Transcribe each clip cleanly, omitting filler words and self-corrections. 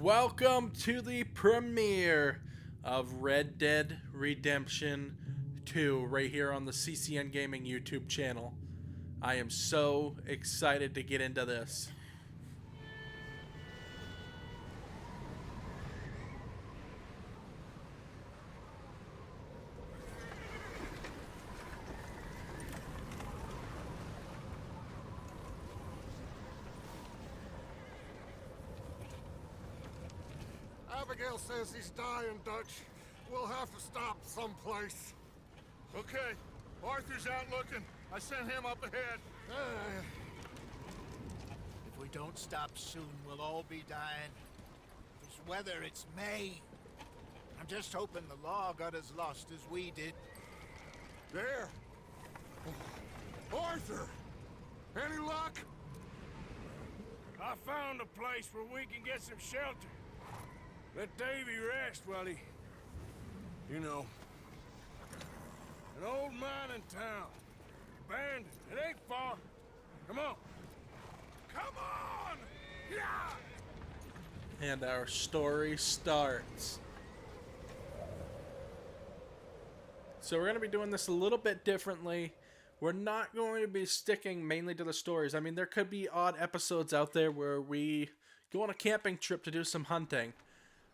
Welcome to the premiere of Red Dead Redemption 2 right here on the CCN Gaming YouTube channel. I am so excited to get into this. Abigail says he's dying, Dutch. We'll have to stop someplace. Okay, Arthur's out looking. I sent him up ahead. If we don't stop soon, we'll all be dying. This weather, it's May. I'm just hoping the law got as lost as we did. There. Arthur! Any luck? I found a place where we can get some shelter. Let Davy rest while he... You know. An old mining town. Abandoned. It ain't far. Come on. Come on! Yeah! And our story starts. So we're going to be doing this a little bit differently. We're not going to be sticking mainly to the stories. I mean, there could be odd episodes out there where we go on a camping trip to do some hunting.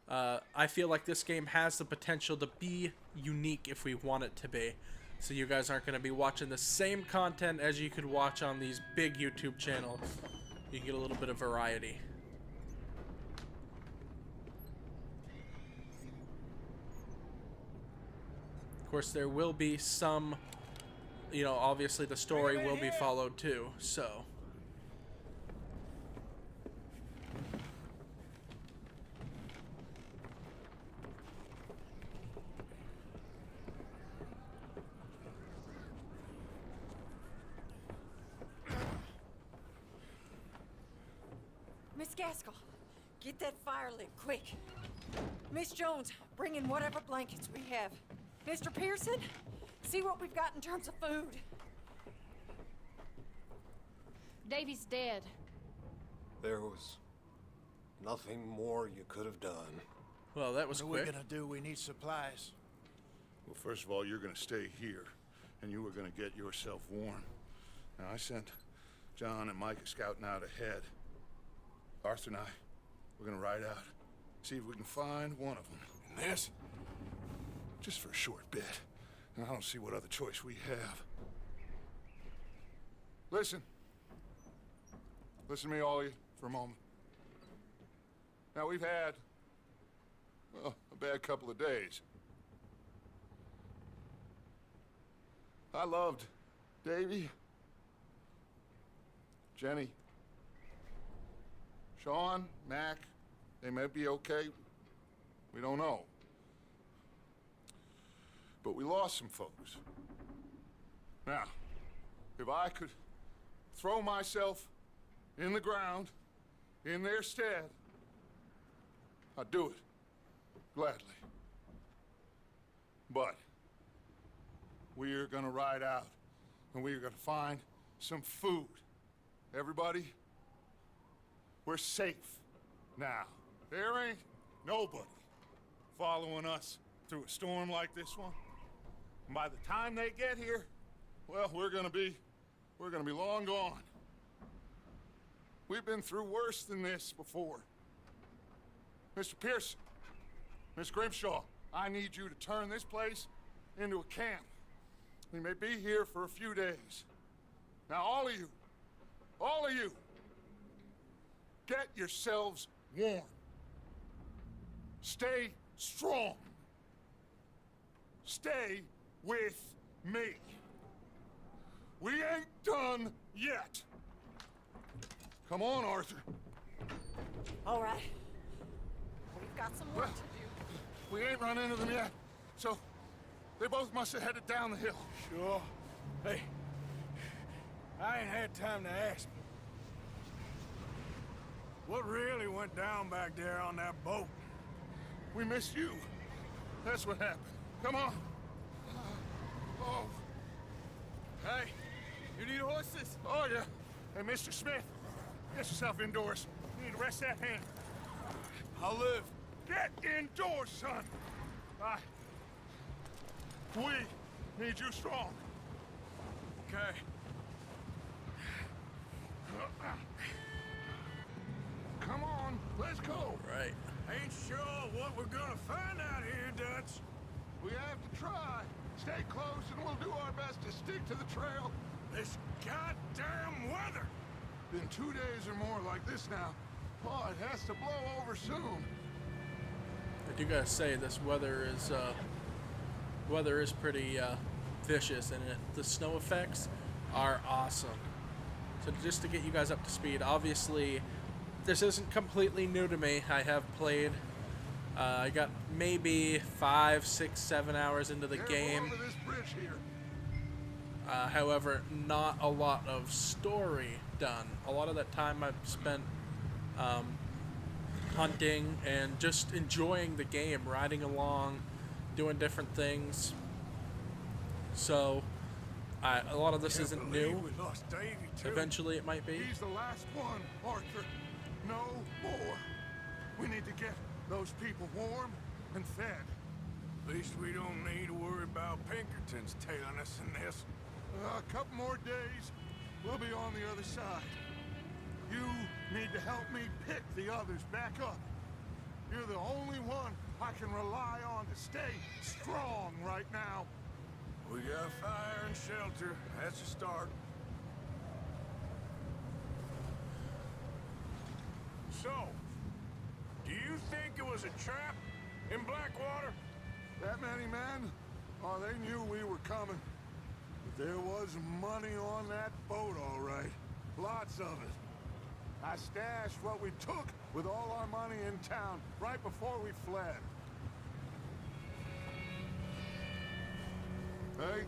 I feel like this game has the potential to be unique if we want it to be. So you guys aren't going to be watching the same content as you could watch on these big YouTube channels. You get a little bit of variety. Of course, there will be some, you know, obviously the story will be followed too, so... Miss Gaskell, get that fire lit, quick. Miss Jones, bring in whatever blankets we have. Mr. Pearson, see what we've got in terms of food. Davy's dead. There was nothing more you could have done. Well, that was What are quick. we gonna do? We need supplies. Well, first of all, you're gonna stay here, and you were gonna get yourself warm. Now, I sent John and Micah scouting out ahead. Arthur and I, we're gonna ride out, see if we can find one of them. And this, just for a short bit. And I don't see what other choice we have. Listen. Listen to me, all of you, for a moment. Now, we've had, well, a bad couple of days. I loved Davy, Jenny, Sean, Mac. They may be okay. We don't know. But we lost some folks. Now, if I could throw myself in the ground in their stead, I'd do it gladly. But we're gonna ride out and we're gonna find some food. Everybody, we're safe now. There ain't nobody following us through a storm like this one. And by the time they get here, well, we're gonna be long gone. We've been through worse than this before. Mr. Pearson, Miss Grimshaw, I need you to turn this place into a camp. We may be here for a few days. Now, all of you, get yourselves warm. Stay strong. Stay with me. We ain't done yet. Come on, Arthur. All right. We've got some work to do. We ain't run into them yet, so they both must have headed down the hill. Sure. Hey, I ain't had time to ask. What really went down back there on that boat? We missed you. That's what happened. Come on. Oh. Hey, you need horses? Oh, yeah. Hey, Mr. Smith, get yourself indoors. You need to rest that hand. I'll live. Get indoors, son. We need you strong. Okay. Come on, let's go. Right. Ain't sure what we're gonna find out here, Dutch. We have to try. Stay close and we'll do our best to stick to the trail. This goddamn weather. Been 2 days or more like this now. Oh, it has to blow over soon. I do gotta say, this weather is pretty vicious, and the snow effects are awesome. So just to get you guys up to speed, obviously, this isn't completely new to me. I have played. I got maybe 5, 6, 7 hours into the Careful game. over this bridge here. However, not a lot of story done. A lot of that time I've spent hunting and just enjoying the game, riding along, doing different things. So, a lot of this isn't new. We lost Davy too. Eventually it might be. He's the last one, Arthur. No more. We need to get those people warm and fed. At least we don't need to worry about Pinkertons tailing us in this. A couple more days, we'll be on the other side. You need to help me pick the others back up. You're the only one I can rely on to stay strong right now. We got fire and shelter. That's a start. So, do you think it was a trap in Blackwater? That many men? Oh, they knew we were coming. But there was money on that boat, all right. Lots of it. I stashed what we took with all our money in town right before we fled. Hey,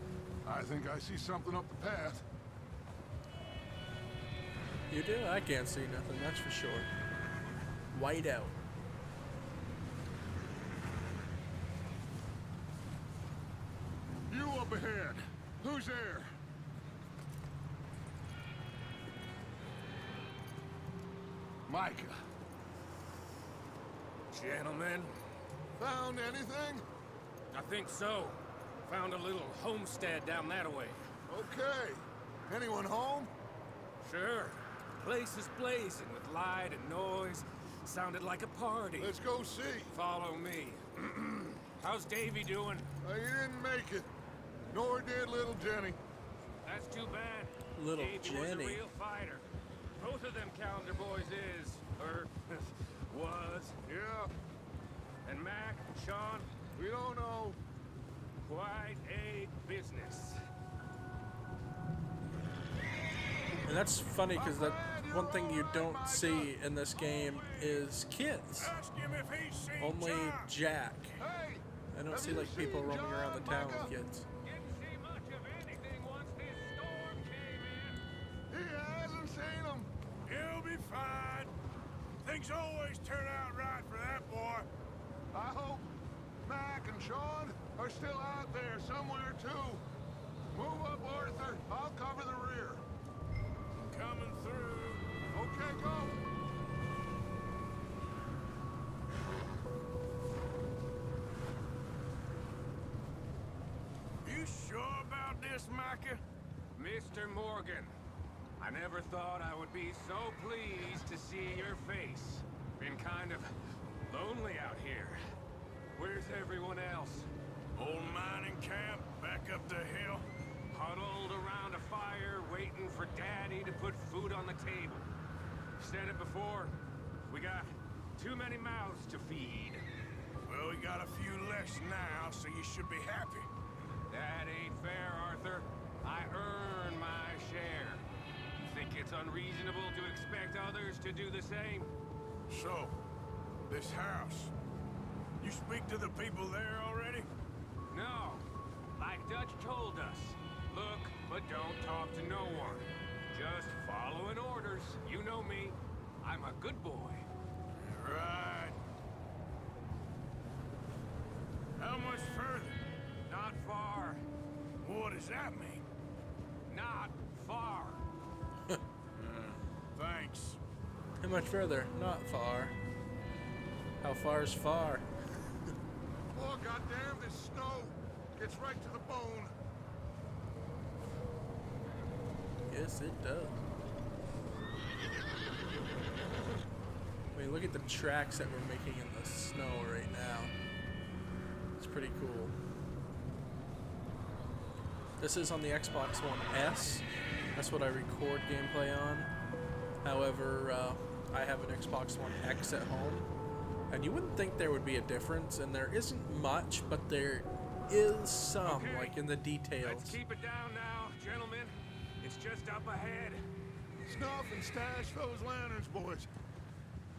I think I see something up the path. You do? I can't see nothing, that's for sure. White out. You up ahead. Who's there? Micah. Gentlemen, Found anything? I think so. Found a little homestead down that way. Okay. Anyone home? Sure. Place is blazing with light and noise. Sounded like a party. Let's go see. Follow me. How's Davy doing? He didn't make it. Nor did little Jenny. That's too bad. Little Davy was a Jenny. real fighter. Both of them calendar boys is, or was. Yeah, And Mac and Sean, we don't know. quite a business. And that's funny because that one thing you don't see in this game is kids. Ask him if he's seen Only John. Jack. Hey! I don't have see you like people seen roaming around the John, town Micah? with kids. Didn't see much of anything once this storm came in. He hasn't seen him. He'll be fine. Things always turn out right for that boy. I hope Mac and Sean are still out there somewhere too. Move up, Arthur. I'll cover the rear. Coming through. Okay, go. You sure about this, Micah? Mr. Morgan, I never thought I would be so pleased to see your face. Been kind of lonely out here. Where's everyone else? Old mining camp back up the hill. Huddled around a fire, waiting for Daddy to put food on the table. Said it before, we got too many mouths to feed. Well, we got a few less now, so you should be happy. That ain't fair, Arthur. I earn my share. Think it's unreasonable to expect others to do the same? So, this house. You speak to the people there already? No. Like Dutch told us. Look, but don't talk to no one. Just following orders. You know me. I'm a good boy. Right. How much further? Not far. What does that mean? Not far. Thanks. How much further? Not far. How far is far? Oh, goddamn, this snow gets right to the bone. Yes, it does. I mean, look at the tracks that we're making in the snow right now. It's pretty cool. This is on the Xbox One S. That's what I record gameplay on. However, I have an Xbox One X at home. And you wouldn't think there would be a difference, and there isn't much, but there is some, Okay, like in the details. Let's keep it down now, gentlemen. It's just up ahead. Snuff and stash those lanterns, boys.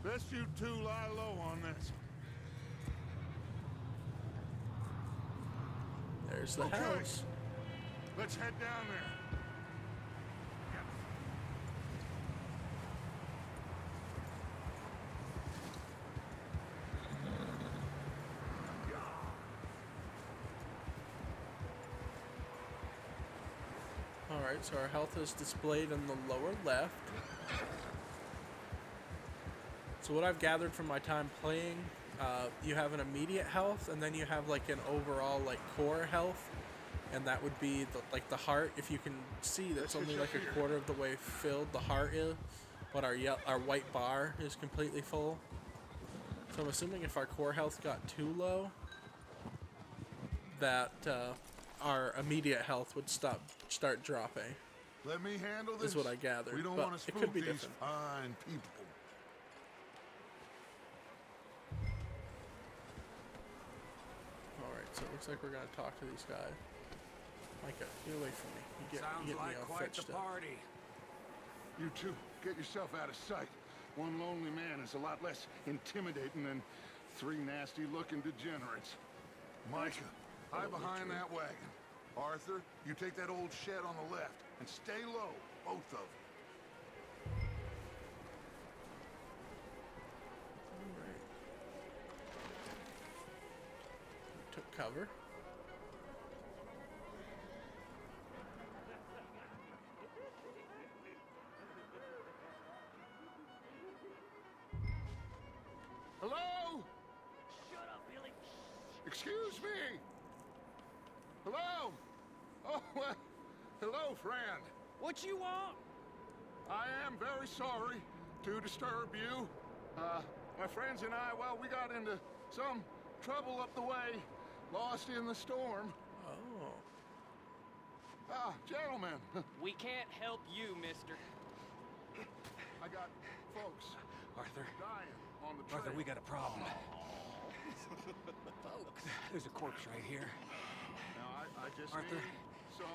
Best you two lie low on this. There's the Okay. house. Let's head down there. Alright, so our health is displayed in the lower left. So what I've gathered from my time playing, you have an immediate health, and then you have like an overall like core health, and that would be the heart. If you can see, that's only like a quarter of the way filled. The heart is, but our white bar is completely full. So I'm assuming if our core health got too low, that our immediate health would start dropping. Let me handle this. Is what I gathered, We don't but want to it spook could be these different. fine people. Alright, so it looks like we're gonna talk to these guys. Micah, get away from me. You Sounds get me like all quite fetched the up. party. You two, get yourself out of sight. One lonely man is a lot less intimidating than three nasty-looking degenerates. Micah, hide behind that wagon. Arthur, you take that old shed on the left and stay low, both of you. Alright. Took cover. Hello? Shut up, Billy. Excuse me? Hello? Oh, well, hello, friend. What you want? I am very sorry to disturb you. My friends and I, well, we got into some trouble up the way, lost in the storm. Oh. Ah, gentlemen, We can't help you, mister. I got folks Arthur, dying on the trail. Arthur, we got a problem. There's a corpse right here. Now, I just Arthur, need some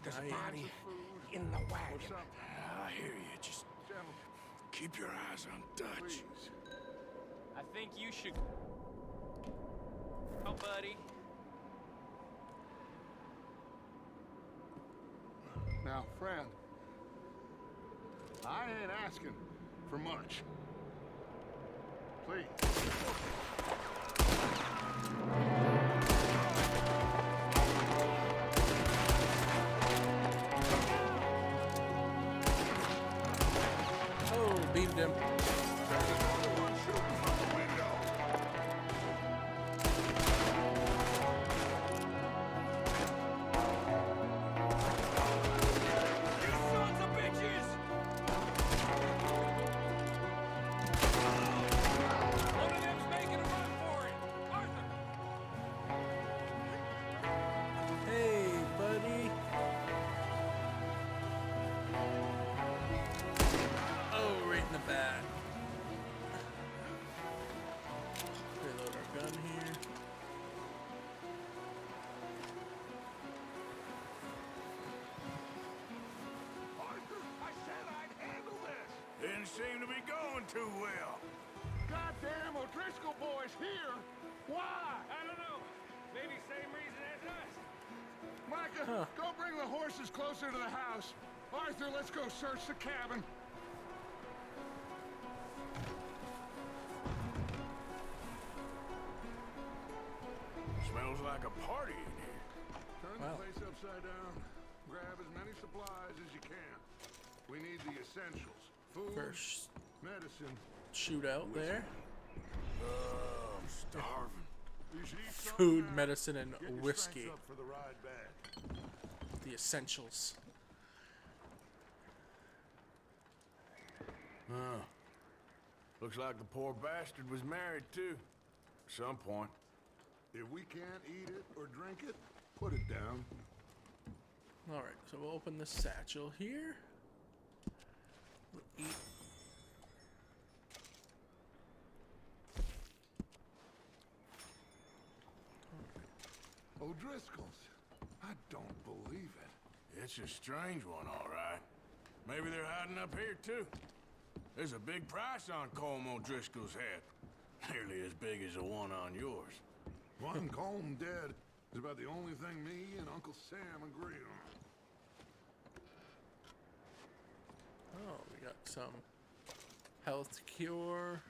There's a Dying. body cans of food in the or wagon. something. I hear you. Just Gentlemen, keep your eyes on Dutch. please. I think you should. Oh, buddy. Now, friend, I ain't asking for much. Please. Oh, beamed him. Sons of bitches! One of them's making a run for it! Arthur! Hey, buddy. Oh, right in the back. Reload our gun here. Arthur, I said I'd handle this. Didn't seem to be going too well. Goddamn O'Driscoll boys here. Why? I don't know. Maybe same reason as us. Micah, go bring the horses closer to the house. Arthur, let's go search the cabin. Smells like a party in here. Turn Wow. the place upside down. Grab as many supplies as you can. We need the essentials. Food, First medicine, shootout there. I'm starving. You should eat something Food, now. medicine, and Get your whiskey. strength up for the ride back. The essentials. Huh. Looks like the poor bastard was married too. At some point. If we can't eat it or drink it, put it down. All right, so we'll open this satchel here. We'll eat. O'Driscoll's. I don't believe it. It's a strange one, all right. Maybe they're hiding up here too. There's a big price on Colm O'Driscoll's head. Nearly as big as the one on yours. One Colm dead is about the only thing me and Uncle Sam agree on. Oh, we got some health cure.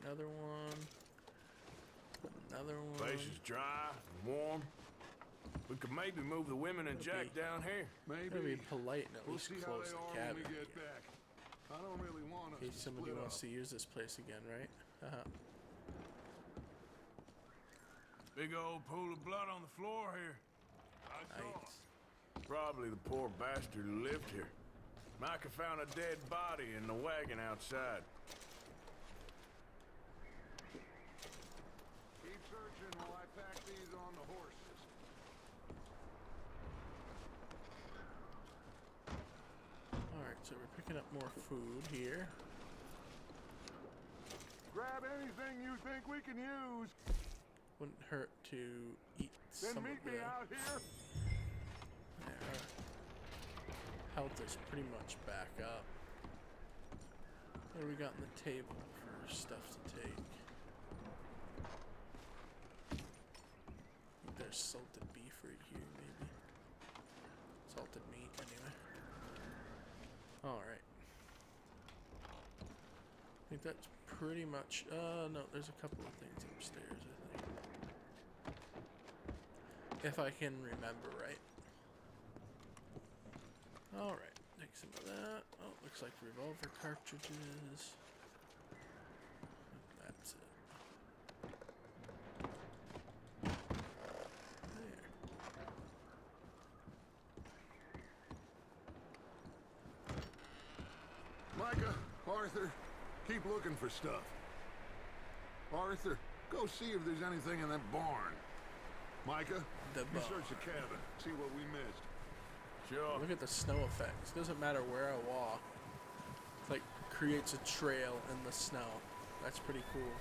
Another one. Another one. Place is dry and warm. We could maybe move the women and Jack down here. Maybe. Gotta be polite and at We'll least see how close they the are when cabin. we get back. I don't really want us In case to somebody split wants up. to use this place again, right? Big old pool of blood on the floor here. I saw. Nice. Probably the poor bastard who lived here. Micah found a dead body in the wagon outside. Keep searching while I pack these on the horses. Alright, so we're picking up more food here. Grab anything you think we can use. Wouldn't hurt to eat Then some meet of me the... out here. Yeah, our health is pretty much back up. What do we got on the table for stuff to take? I think there's salted beef right here, maybe. Salted meat, anyway. Alright. I think that's pretty much... no, there's a couple of things upstairs, I think. If I can remember right. Alright, take some of that. Oh, looks like revolver cartridges. That's it. There. Micah, Arthur, keep looking for stuff. Arthur, go see if there's anything in that barn. Micah, The you search the cabin, see what we missed. Sure. Look at the snow effects. Doesn't matter where I walk. It's like creates a trail in the snow. That's pretty cool.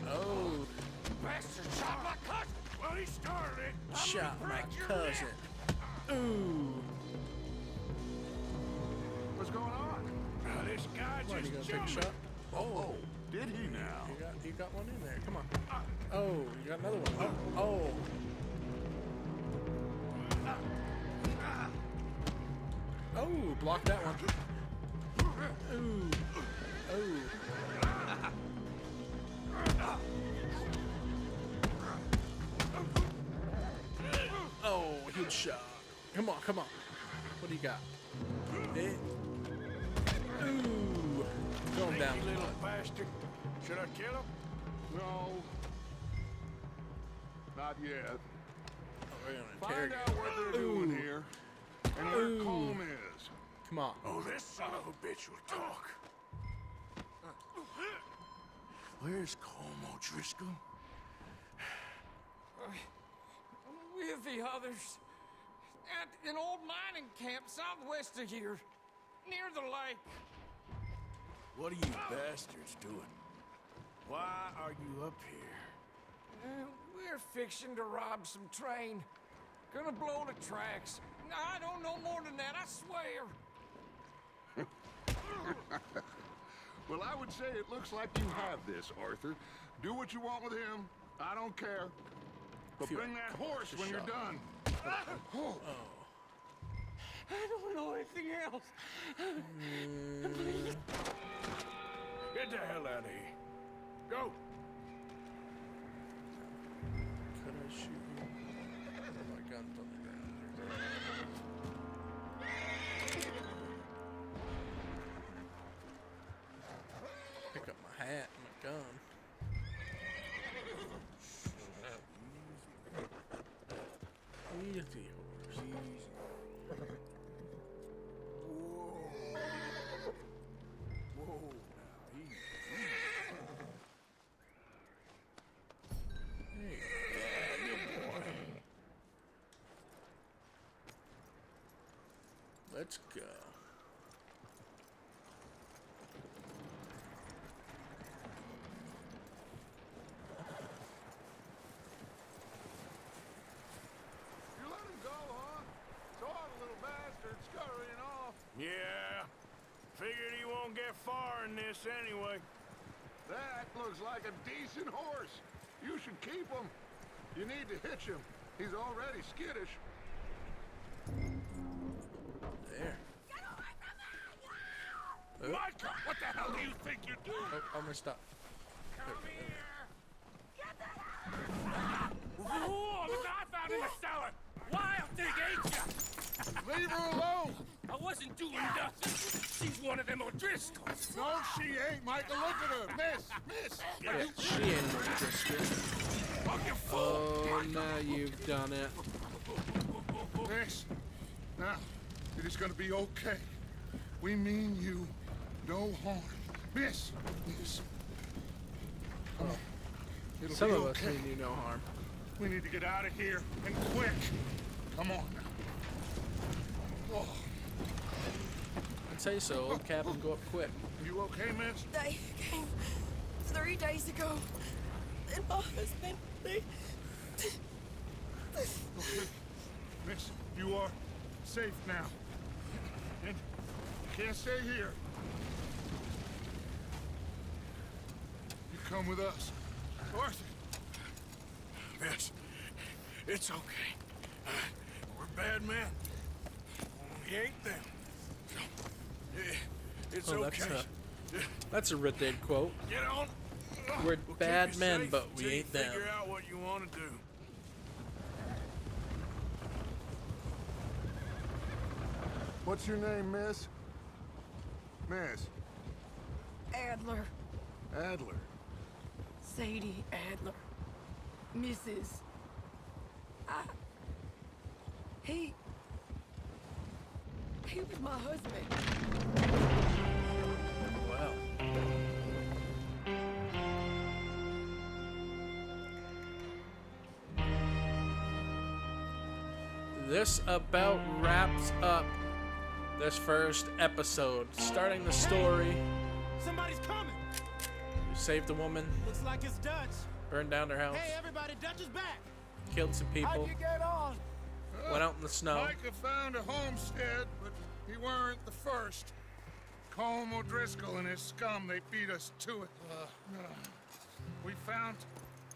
Oh, Bastard shot my cousin! Well, he started it! shot my cousin. Ooh. What's going on? This guy Come on, you just gonna take a jumped. shot? Oh, Did he now? you got one in there. Come on. Oh, you got another one. Oh. Oh, block that one. Ooh. Oh. Oh, huge shot. Come on, come on. What do you got? Ooh. Throw him down. Sneaky little bastard. Should I kill him? No. Not yet. Oh, we're gonna Find interrogate out what they're doing here and where Ooh. Colm is. Come on. Oh, this son of a bitch will talk. Where's Colm O'Driscoll? With the others. At an old mining camp southwest of here. Near the lake. What are you bastards doing? Why are you up here? We're fixing to rob some train. Gonna blow the tracks. I don't know more than that, I swear. Well, I would say it looks like you have this, Arthur. Do what you want with him. I don't care. But Phew, bring that horse when you're shot. done. Oh. I don't know anything else. Get the hell out of here. Go. guns on the ground. Pick up my hat and my gun. Easy yours. Whoa, now, easy. Hey. Let's go. You let him go, huh? Saw the little bastard scurrying off. Yeah. Figured he won't get far in this anyway. That looks like a decent horse. You should keep him. You need to hitch him. He's already skittish. There. Micah, what the hell do you think you're doing? Oh, I'm gonna stop. Come here! Whoa, look what I found in the cellar! Wild thing, ain't ya? Leave her alone. I wasn't doing nothing. She's one of them O'Driscolls. No, she ain't, Micah. Look at her. Miss. Yeah, she ain't no Tristan. Oh, now you've done it. Miss. Now, it is gonna be okay. We mean you no harm. Miss. Come on. It'll Some be of us okay. mean you no harm. We need to get out of here, and quick. Come on now. Oh, I'd say so. Old Captain, go up quick. you okay, miss? They came 3 days ago. And my husband, they... Miss, you are safe now. And you can't stay here. You come with us. Arthur. Miss, it's okay. We're bad men. We ain't them. It's Oh, okay. That's a Red Dead quote. Get on. We're We'll keep bad you men, safe but we till you ain't them. Figure out what you want to do. What's your name, miss? Miss. Adler. Adler. Sadie Adler. Mrs. He was my husband. Wow. This about wraps up this first episode. Starting the story, Somebody's coming. you saved a woman, Looks like it's Dutch. burned down her house, Hey, everybody, Dutch is back. killed some people, How'd you get on? went out in the snow. Micah found a homestead, but he weren't the first. Colm O'Driscoll and his scum, they beat us to it. We found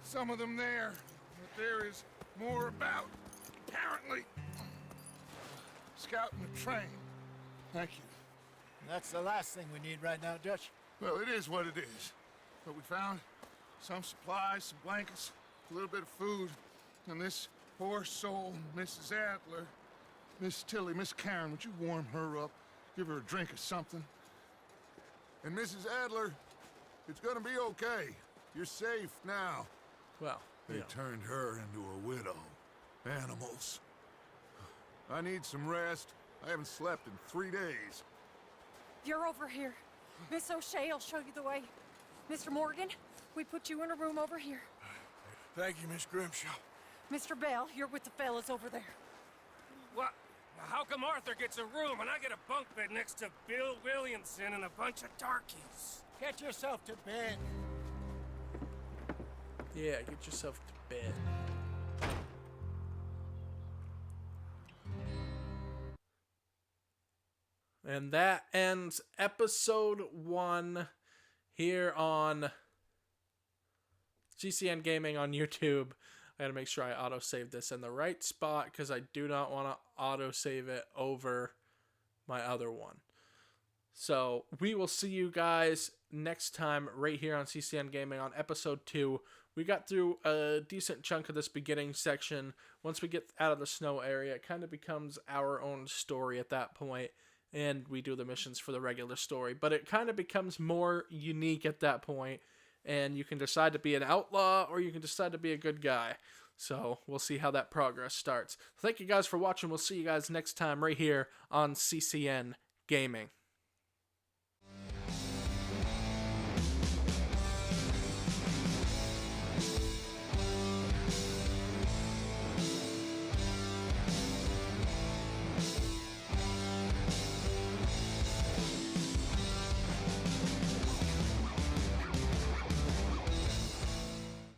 some of them there, but there is more about, apparently. Scouting the train. Thank you. That's the last thing we need right now, Dutch. Well, it is what it is. But we found some supplies, some blankets, a little bit of food, and this poor soul, Mrs. Adler, Miss Tilly, Miss Karen, would you warm her up? Give her a drink or something? And Mrs. Adler, it's gonna be okay. You're safe now. Well, They yeah. turned her into a widow. Animals. I need some rest. I haven't slept in 3 days. You're over here. Miss O'Shea will show you the way. Mr. Morgan, we put you in a room over here. Thank you, Miss Grimshaw. Mr. Bell, you're with the fellas over there. What? How come Arthur gets a room and I get a bunk bed next to Bill Williamson and a bunch of darkies? Get yourself to bed. Yeah, get yourself to bed. And that ends episode 1 here on CCN Gaming on YouTube. I gotta make sure I autosave this in the right spot because I do not want to autosave it over my other one. So we will see you guys next time right here on CCN Gaming on episode 2, we got through a decent chunk of this beginning section. Once we get out of the snow area, it kind of becomes our own story at that point, and we do the missions for the regular story. But it kind of becomes more unique at that point, and you can decide to be an outlaw or you can decide to be a good guy. So we'll see how that progress starts. Thank you guys for watching. We'll see you guys next time right here on CCN Gaming.